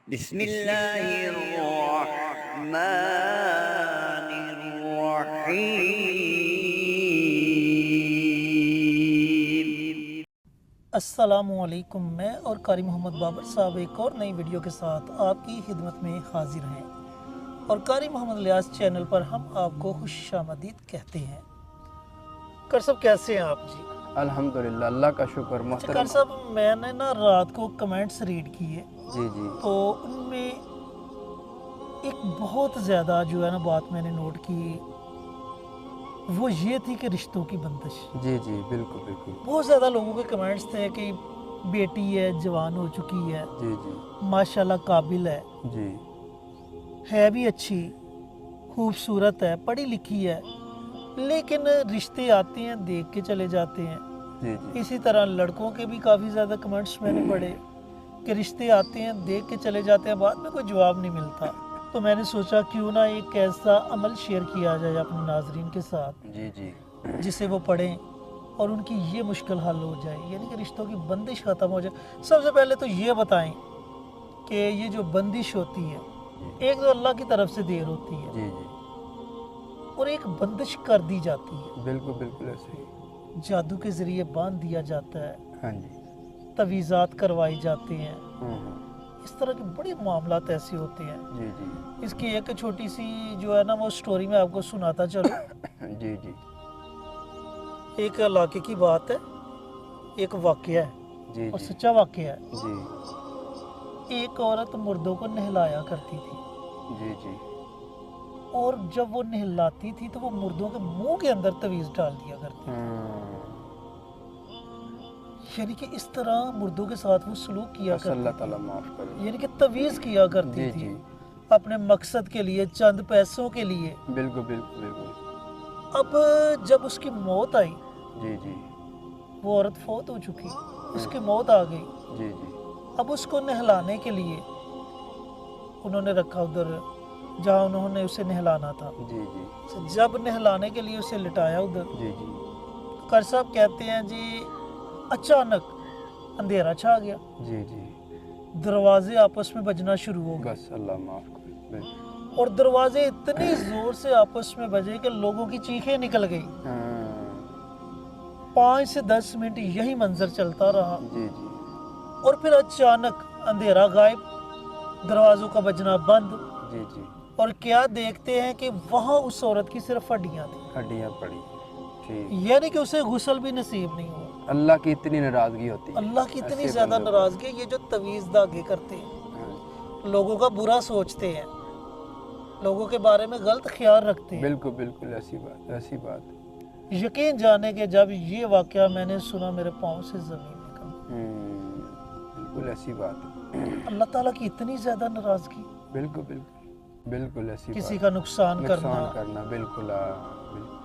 بسم اللہ الرحمن الرحیم۔ السلام علیکم، میں اور قاری محمد بابر صاحب ایک اور نئی ویڈیو کے ساتھ آپ کی خدمت میں حاضر ہیں، اور قاری محمد الیاس چینل پر ہم آپ کو خوش آمدید کہتے ہیں۔ قاری صاحب کیسے ہیں آپ جی؟ الحمدللہ، اللہ کا شکر محترم۔ قاری صاحب میں نے رات کو کمنٹس ریڈ کیے، جی تو ان میں ایک بہت زیادہ بات میں نے نوٹ کی، وہ یہ تھی کہ رشتوں کی بندش۔ جی بالکل بہت زیادہ لوگوں کے کمنٹس تھے کہ بیٹی ہے، جوان ہو چکی ہے، جی ماشاءاللہ قابل جی ہے بھی اچھی، خوبصورت ہے، پڑھی لکھی ہے، لیکن رشتے آتے ہیں دیکھ کے چلے جاتے ہیں۔ جی اسی طرح لڑکوں کے بھی کافی زیادہ کمنٹس میں نے پڑھے کہ رشتے آتے ہیں دیکھ کے چلے جاتے ہیں، بعد میں کوئی جواب نہیں ملتا۔ تو میں نے سوچا کیوں نہ ایک ایسا عمل شیئر کیا جائے اپنے ناظرین کے ساتھ جی جسے وہ پڑھیں اور ان کی یہ مشکل حل ہو جائے، یعنی کہ رشتوں کی بندش ختم ہو جائے۔ سب سے پہلے تو یہ بتائیں کہ یہ جو بندش ہوتی ہے، ایک تو اللہ کی طرف سے دیر ہوتی ہے، جی اور ایک بندش کر دی جاتی ہے، بالکل ایسے ہی۔ جادو کے ذریعے باندھ دیا جاتا ہے، ہاں جی تویزات کروائی جاتے ہیں، ہاں اس طرح کے بڑے معاملات ایسے ہوتے ہیں۔ جی اس کی ایک چھوٹی سی وہ سٹوری میں آپ کو سناتا چلوں۔ جی ایک علاقے کی بات ہے، ایک واقعہ ہے جی اور سچا واقعہ ہے۔ جی ایک عورت مردوں کو نہلایا کرتی تھی، جی اور جب وہ نہلاتی تھی تو وہ مردوں کے منہ کے اندر تویز ڈال دیا کرتی تھی، یعنی کہ اس طرح مردوں کے ساتھ وہ سلوک کیا بس اللہ کرتی تعالیٰ معاف کرے۔ تھی، یعنی کہ تویز کیا کرتی جی تھی اپنے مقصد کے لیے، چند پیسوں کے لیے۔ بالکل اب جب اس کی موت آئی، جی وہ عورت فوت ہو چکی، اس کی موت آ گئی، جی اب اس کو نہلانے کے لیے انہوں نے رکھا ادھر جہاں انہوں نے اسے نہلانا تھا۔ جی جب نہلانے کے لیے اسے لٹایا ادھر، جی قاری صاحب کہتے ہیں جی اچانک اندھیرا چھا گیا، جی دروازے آپس میں بجنا شروع ہو گئے، بس اللہ معاف کرے۔ بالکل۔ اور دروازے اتنی زور سے آپس میں بجے کہ لوگوں کی چیخیں نکل گئی۔ 5 سے 10 منٹ یہی منظر چلتا رہا، جی اور پھر اچانک اندھیرا غائب، دروازوں کا بجنا بند، جی اور کیا دیکھتے ہیں کہ وہاں اس عورت کی صرف ہڈیاں تھیں، ہڈیاں پڑی۔ ٹھیک۔ یعنی کہ اسے غسل بھی نصیب نہیں ہوا۔ اللہ کی اتنی ناراضگی ہوتی ہے، اللہ کی اتنی ایسے زیادہ بندوں پر۔ ناراضگی ہے، یہ جو تویز دھاگے کرتے ہیں، لوگوں کا برا سوچتے ہیں، لوگوں کے بارے میں غلط خیال رکھتے ہیں۔ بالکل ایسی بات۔ یقین جانے کہ جب یہ واقعہ میں نے سنا میرے پاؤں سے زمین نکل، بالکل ایسی بات ہے۔ اللہ تعالیٰ کی اتنی زیادہ ناراضگی، بالکل ایسی بات۔ کسی کا نقصان کرنا، بالکل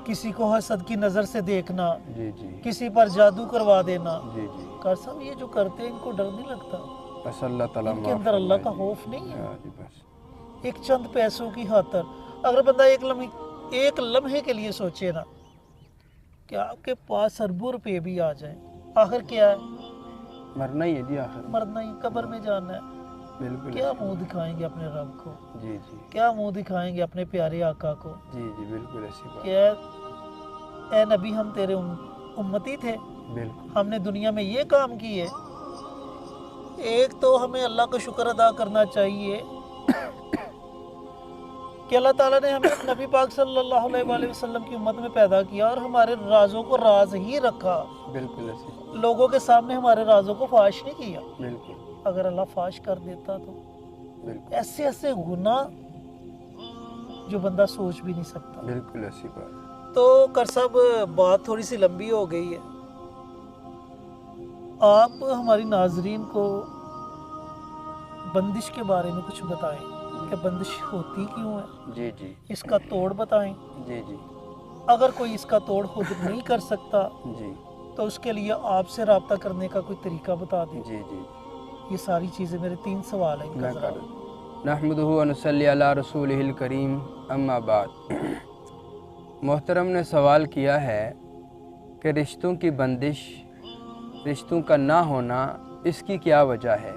کسی کو حسد کی نظر سے دیکھنا، جی کسی پر جادو کروا دینا۔ جی قاری صاحب یہ جو کرتے ہیں ان کو ڈر نہیں لگتا؟ بس اللہ تعالیٰ ان کے معاف اندر اللہ کا فرمائے۔ خوف نہیں ہے؟ ہاں جی بس۔ ایک چند پیسوں کی خاطر اگر بندہ ایک لمحے کے لیے سوچے نا کہ آپ کے پاس اربوں روپے بھی آ جائیں، آخر کیا ہے؟ مرنا ہی ہے جی آخر۔ مرنا ہی، قبر میں جانا ہے۔ بالکل کیا منہ دکھائیں گے اپنے رب کو؟ جی کیا منہ دکھائیں گے اپنے پیارے آقا کو جی بالکل ایسی بات۔ کہ اے نبی ہم تیرے امتی تھے، بالکل ہم نے دنیا میں یہ کام کیے۔ ایک تو ہمیں اللہ کا شکر ادا کرنا چاہیے کہ اللہ تعالیٰ نے ہمیں نبی پاک صلی اللہ علیہ وآلہ وسلم کی امت میں پیدا کیا اور ہمارے رازوں کو راز ہی رکھا، بالکل ایسی بات۔ لوگوں کے سامنے ہمارے رازوں کو فاش نہیں کیا۔ بالکل اگر اللہ فاش کر دیتا تو ایسے گناہ جو بندہ سوچ بھی نہیں سکتا۔ بالکل ایسی بات۔ تو قاری صاحب بات تھوڑی سی لمبی ہو گئی ہے، آپ ہماری ناظرین کو بندش کے بارے میں کچھ بتائیں کہ بندش ہوتی کیوں ہے، جی اس کا توڑ بتائیں۔ جی اگر کوئی اس کا توڑ خود نہیں کر سکتا جی تو اس کے لیے آپ سے رابطہ کرنے کا کوئی طریقہ بتا دیں۔ جی یہ ساری چیزیں، میرے 3 سوال ہیں ان کا ذرا۔ نحمدہ و نصلی علی رسولہ الکریم، اما بعد۔ محترم نے سوال کیا ہے کہ رشتوں کی بندش، رشتوں کا نہ ہونا، اس کی کیا وجہ ہے؟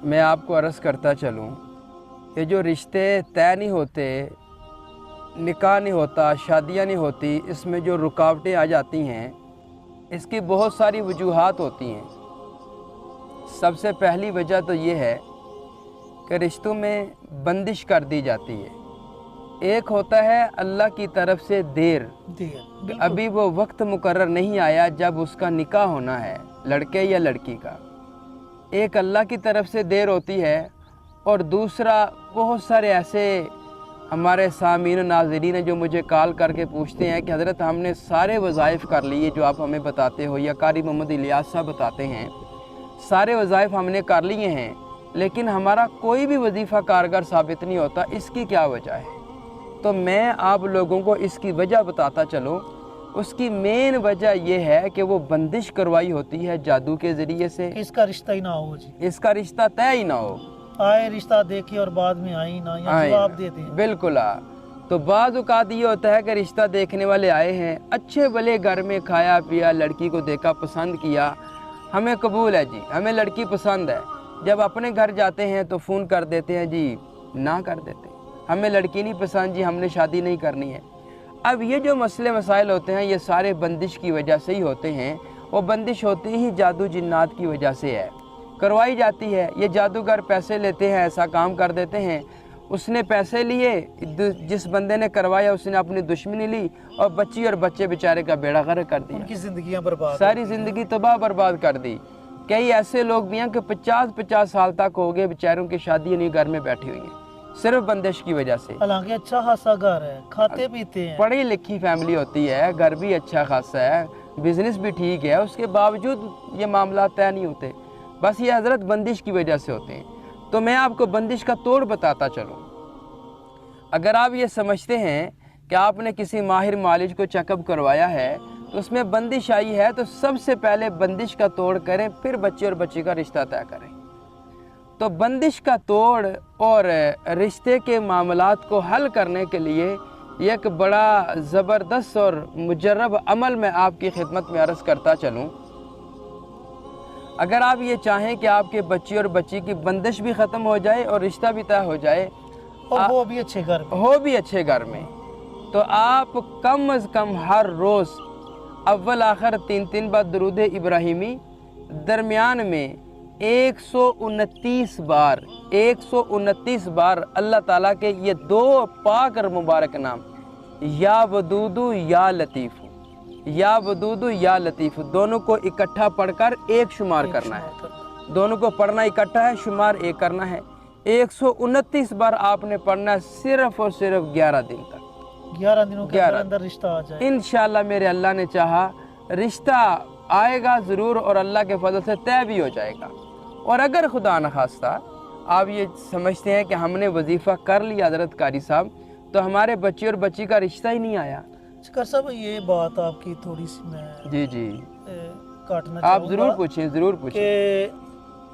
میں آپ کو عرض کرتا چلوں کہ جو رشتے طے نہیں ہوتے، نکاح نہیں ہوتا، شادیاں نہیں ہوتی، اس میں جو رکاوٹیں آ جاتی ہیں اس کی بہت ساری وجوہات ہوتی ہیں۔ سب سے پہلی وجہ تو یہ ہے کہ رشتوں میں بندش کر دی جاتی ہے۔ ایک ہوتا ہے اللہ کی طرف سے دیر، دیر ابھی وہ وقت مقرر نہیں آیا جب اس کا نکاح ہونا ہے، لڑکے یا لڑکی کا۔ ایک اللہ کی طرف سے دیر ہوتی ہے، اور دوسرا بہت سارے ایسے ہمارے سامعین و ناظرین ہیں جو مجھے کال کر کے پوچھتے ہیں کہ حضرت ہم نے سارے وظائف کر لیے جو آپ ہمیں بتاتے ہو، یا قاری محمد الیاس صاحب بتاتے ہیں، سارے وظائف ہم نے کر لیے ہیں لیکن ہمارا کوئی بھی وظیفہ کارگر ثابت نہیں ہوتا، اس کی کیا وجہ ہے؟ تو میں آپ لوگوں کو اس کی وجہ بتاتا چلوں۔ اس کی مین وجہ یہ ہے کہ وہ بندش کروائی ہوتی ہے جادو کے ذریعے سے، اس کا رشتہ ہی نہ ہو جی، اس کا رشتہ طے ہی نہ ہو، آئے رشتہ دیکھے اور بعد میں آئی نہ، یا جواب دیتے ہیں۔ بالکل تو بعض اوقات یہ ہوتا ہے کہ رشتہ دیکھنے والے آئے ہیں، اچھے بھلے گھر میں کھایا پیا، لڑکی کو دیکھا، پسند کیا، ہمیں قبول ہے جی، ہمیں لڑکی پسند ہے، جب اپنے گھر جاتے ہیں تو فون کر دیتے ہیں جی، نہ کر دیتے، ہمیں لڑکی نہیں پسند جی، ہم نے شادی نہیں کرنی ہے۔ اب یہ جو مسئلے مسائل ہوتے ہیں یہ سارے بندش کی وجہ سے ہی ہوتے ہیں، وہ بندش ہوتی ہی جادو جنات کی وجہ سے ہے، کروائی جاتی ہے۔ یہ جادوگر پیسے لیتے ہیں، ایسا کام کر دیتے ہیں، اس نے پیسے لیے، جس بندے نے کروایا اس نے اپنی دشمنی لی، اور بچی اور بچے بیچارے کا بیڑا غرق کر دیا، ان کی زندگیاں برباد، ساری زندگی تباہ برباد کر دی۔ کئی ایسے لوگ بھی ہیں کہ 50 سال تک ہو گئے بیچاروں کی شادی نہیں، گھر میں بیٹھی ہوئی ہیں صرف بندش کی وجہ سے۔ حالانکہ اچھا خاصا گھر ہے، کھاتے پیتے ہیں، پڑھی لکھی فیملی ہوتی ہے، گھر بھی اچھا خاصا ہے، بزنس بھی ٹھیک ہے، اس کے باوجود یہ معاملات طے نہیں ہوتے، بس یہ حضرت بندش کی وجہ سے ہوتے ہیں۔ تو میں آپ کو بندش کا توڑ بتاتا چلوں۔ اگر آپ یہ سمجھتے ہیں کہ آپ نے کسی ماہر معالج کو چیک اپ کروایا ہے تو اس میں بندش آئی ہے، تو سب سے پہلے بندش کا توڑ کریں، پھر بچے اور بچی کا رشتہ طے کریں۔ تو بندش کا توڑ اور رشتے کے معاملات کو حل کرنے کے لیے یہ ایک بڑا زبردست اور مجرب عمل میں آپ کی خدمت میں عرض کرتا چلوں۔ اگر آپ یہ چاہیں کہ آپ کے بچی اور بچی کی بندش بھی ختم ہو جائے اور رشتہ بھی طے ہو جائے، اور وہ بھی اچھے گھر میں، ہو بھی اچھے گھر میں، تو آپ کم از کم ہر روز اول آخر 3 بار درود ابراہیمی، درمیان میں 129 بار اللہ تعالیٰ کے یہ 2 پاک اور مبارک نام یا ودودو یا لطیف، یا ودودو یا لطیف، دونوں کو اکٹھا پڑھ کر ایک شمار کرنا ہے، دونوں کو پڑھنا اکٹھا ہے، شمار ایک کرنا ہے۔ 129 بار آپ نے پڑھنا ہے، صرف اور صرف 11 دن تک، 11 دنوں کے اندر رشتہ آ جائے، انشاءاللہ میرے اللہ نے چاہا رشتہ آئے گا ضرور، اور اللہ کے فضل سے طے بھی ہو جائے گا۔ اور اگر خدا نخواستہ آپ یہ سمجھتے ہیں کہ ہم نے وظیفہ کر لیا حضرت قاری صاحب، تو ہمارے بچی اور بچی کا رشتہ ہی نہیں آیا، شکر صاحب یہ بات آپ کی تھوڑی سی میں جی کاٹنا آپ چاہوں ضرور گا پوچھیں، ضرور پوچھیں۔ کہ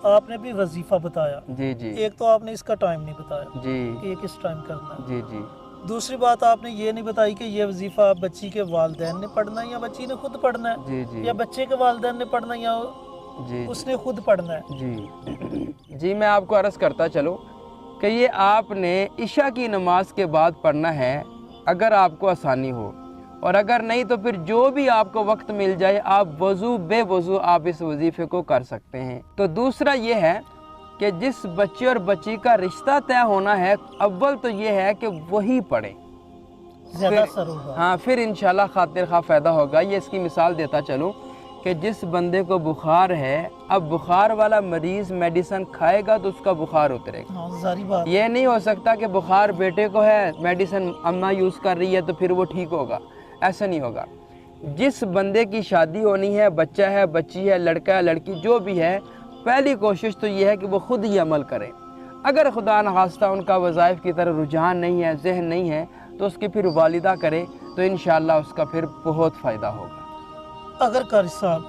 آپ نے بھی وظیفہ بتایا، جی ایک تو آپ نے اس کا ٹائم نہیں بتایا جی کہ یہ کس ٹائم کرنا ہے، جی دوسری بات آپ نے یہ نہیں بتائی کہ یہ وظیفہ بچی کے والدین نے پڑھنا ہے یا بچی نے خود پڑھنا ہے، جی یا بچے کے والدین نے پڑھنا ہے یا جی اس نے خود پڑھنا ہے۔ جی میں آپ کو عرض کرتا چلوں کہ یہ آپ نے عشاء کی نماز کے بعد پڑھنا ہے اگر آپ کو آسانی ہو، اور اگر نہیں تو پھر جو بھی آپ کو وقت مل جائے آپ وضو بے وضو آپ اس وظیفے کو کر سکتے ہیں۔ تو دوسرا یہ ہے کہ جس بچے اور بچی کا رشتہ طے ہونا ہے، اول تو یہ ہے کہ وہی پڑھیں، زیادہ اثر ہوگا، ہاں پھر انشاءاللہ خاطر خواہ فائدہ ہوگا۔ یہ اس کی مثال دیتا چلوں کہ جس بندے کو بخار ہے، اب بخار والا مریض میڈیسن کھائے گا تو اس کا بخار اترے گا، ہاں ظاہری بات، یہ نہیں ہو سکتا کہ بخار بیٹے کو ہے، میڈیسن اماں یوز کر رہی ہے تو پھر وہ ٹھیک ہوگا، ایسا نہیں ہوگا۔ جس بندے کی شادی ہونی ہے، بچہ ہے، بچی ہے، لڑکا ہے، لڑکی جو بھی ہے، پہلی کوشش تو یہ ہے کہ وہ خود ہی عمل کرے۔ اگر خدا نخواستہ ان کا وظائف کی طرف رجحان نہیں ہے، ذہن نہیں ہے، تو اس کی پھر والدہ کرے تو انشاءاللہ اس کا پھر بہت فائدہ ہوگا۔ اگر قاری صاحب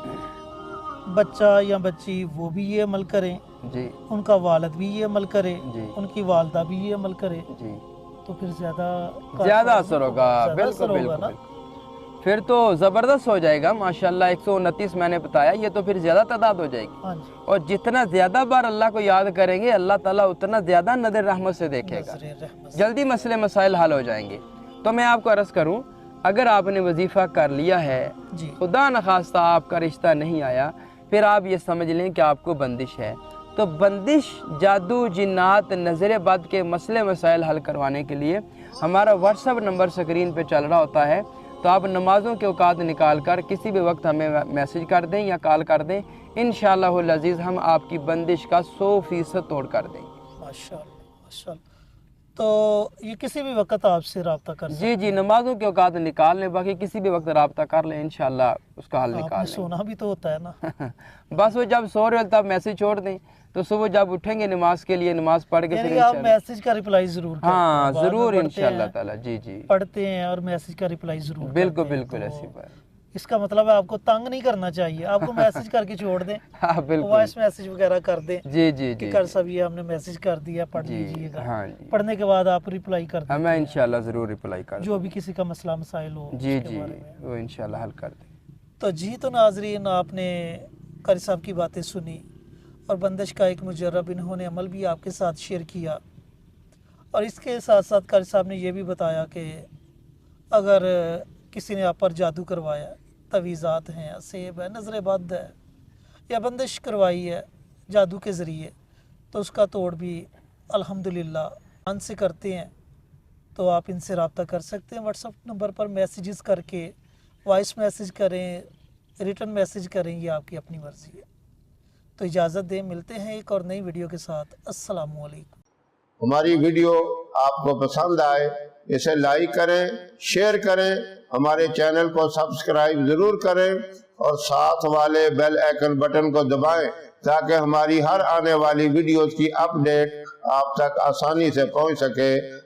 بچہ یا بچی وہ بھی یہ عمل کریں، جی ان کا والد بھی یہ عمل کرے، جی ان کی والدہ بھی یہ عمل کرے، جی تو پھر زیادہ اثر ہوگا، زیادہ بالکل اثر ہوگا بالکل نا۔ پھر تو زبردست ہو جائے گا ماشاءاللہ. 129 میں نے بتایا, یہ تو پھر زیادہ تعداد ہو جائے گی. ہاں جی. اور جتنا زیادہ بار اللہ کو یاد کریں گے اللہ تعالیٰ اتنا زیادہ نظر رحمت سے دیکھے گا, نظر رحمت. جلدی مسئلے مسائل حل ہو جائیں گے. تو میں آپ کو عرض کروں, اگر آپ نے وظیفہ کر لیا ہے, جی خدا نخواستہ آپ کا رشتہ نہیں آیا, پھر آپ یہ سمجھ لیں کہ آپ کو بندش ہے. تو بندش, جادو, جنات, نظر بد کے مسئلے مسائل حل کروانے کے لیے ہمارا واٹس ایپ نمبر سکرین پہ چل رہا ہوتا ہے. تو آپ نمازوں کے اوقات نکال کر کسی بھی وقت ہمیں میسج کر دیں یا کال کر دیں, انشاءاللہ العزیز ہم آپ کی بندش کا 100% توڑ کر دیں. ماشاءاللہ ماشاءاللہ. تو یہ کسی بھی وقت آپ سے رابطہ کر سکتے جی جی, نمازوں کے اوقات نکال لیں, باقی کسی بھی وقت رابطہ کر لیں, انشاءاللہ اس کا حل آپ نکال نے لیں. سونا بھی تو ہوتا ہے نا. بس وہ جب سو رہے ہو تب میسج چھوڑ دیں, تو صبح جب اٹھیں گے نماز کے لیے, نماز پڑھ کے پھر یعنی آپ انشاءاللہ. میسج کا ریپلائی ضرور کرتے ہیں. ہاں بعد میں ضرور پڑھتے انشاءاللہ ہیں، تعالیٰ. جی جی پڑھتے ہیں اور میسج کا ریپلائی ضرور بالکل کرتے ہیں. بالکل تو ایسی بات. اس کا مطلب ہے آپ کو تنگ نہیں کرنا چاہیے, آپ کو میسج کر کے چھوڑ دیں, ہاں بالکل. وائس میسج وغیرہ کر دیں جی جی کہ جی کر سب یہ ہم نے میسج کر دیا, پڑھ جی, لیجئے گا. ہاں جی, پڑھنے کے بعد آپ ریپلائی کر دیں میں انشاءاللہ ضرور رپلائی کر دوں. جو بھی کسی کا مسئلہ مسائل ہو جی اس کے جی, بارے میں. وہ انشاءاللہ حل کر دیں. تو جی, تو ناظرین آپ نے قاری صاحب کی باتیں سنی اور بندش کا ایک مجرب انہوں نے عمل بھی آپ کے ساتھ شیئر کیا, اور اس کے ساتھ ساتھ قاری صاحب نے یہ بھی بتایا کہ اگر کسی نے آپ پر جادو کروایا, تویزات ہیں, سیب ہے, نظر بد ہے, یا بندش کروائی ہے جادو کے ذریعے, تو اس کا توڑ بھی الحمدللہ ان سے کرتے ہیں. تو آپ ان سے رابطہ کر سکتے ہیں واٹس ایپ نمبر پر میسیجز کر کے, وائس میسیج کریں, ریٹن میسیج کریں, یہ آپ کی اپنی مرضی ہے. تو اجازت دیں, ملتے ہیں ایک اور نئی ویڈیو کے ساتھ. السلام علیکم. ہماری ویڈیو آپ کو پسند آئے اسے لائک کریں, شیئر کریں, ہمارے چینل کو سبسکرائب ضرور کریں, اور ساتھ والے بیل آئیکن بٹن کو دبائیں تاکہ ہماری ہر آنے والی ویڈیوز کی اپڈیٹ آپ تک آسانی سے پہنچ سکے.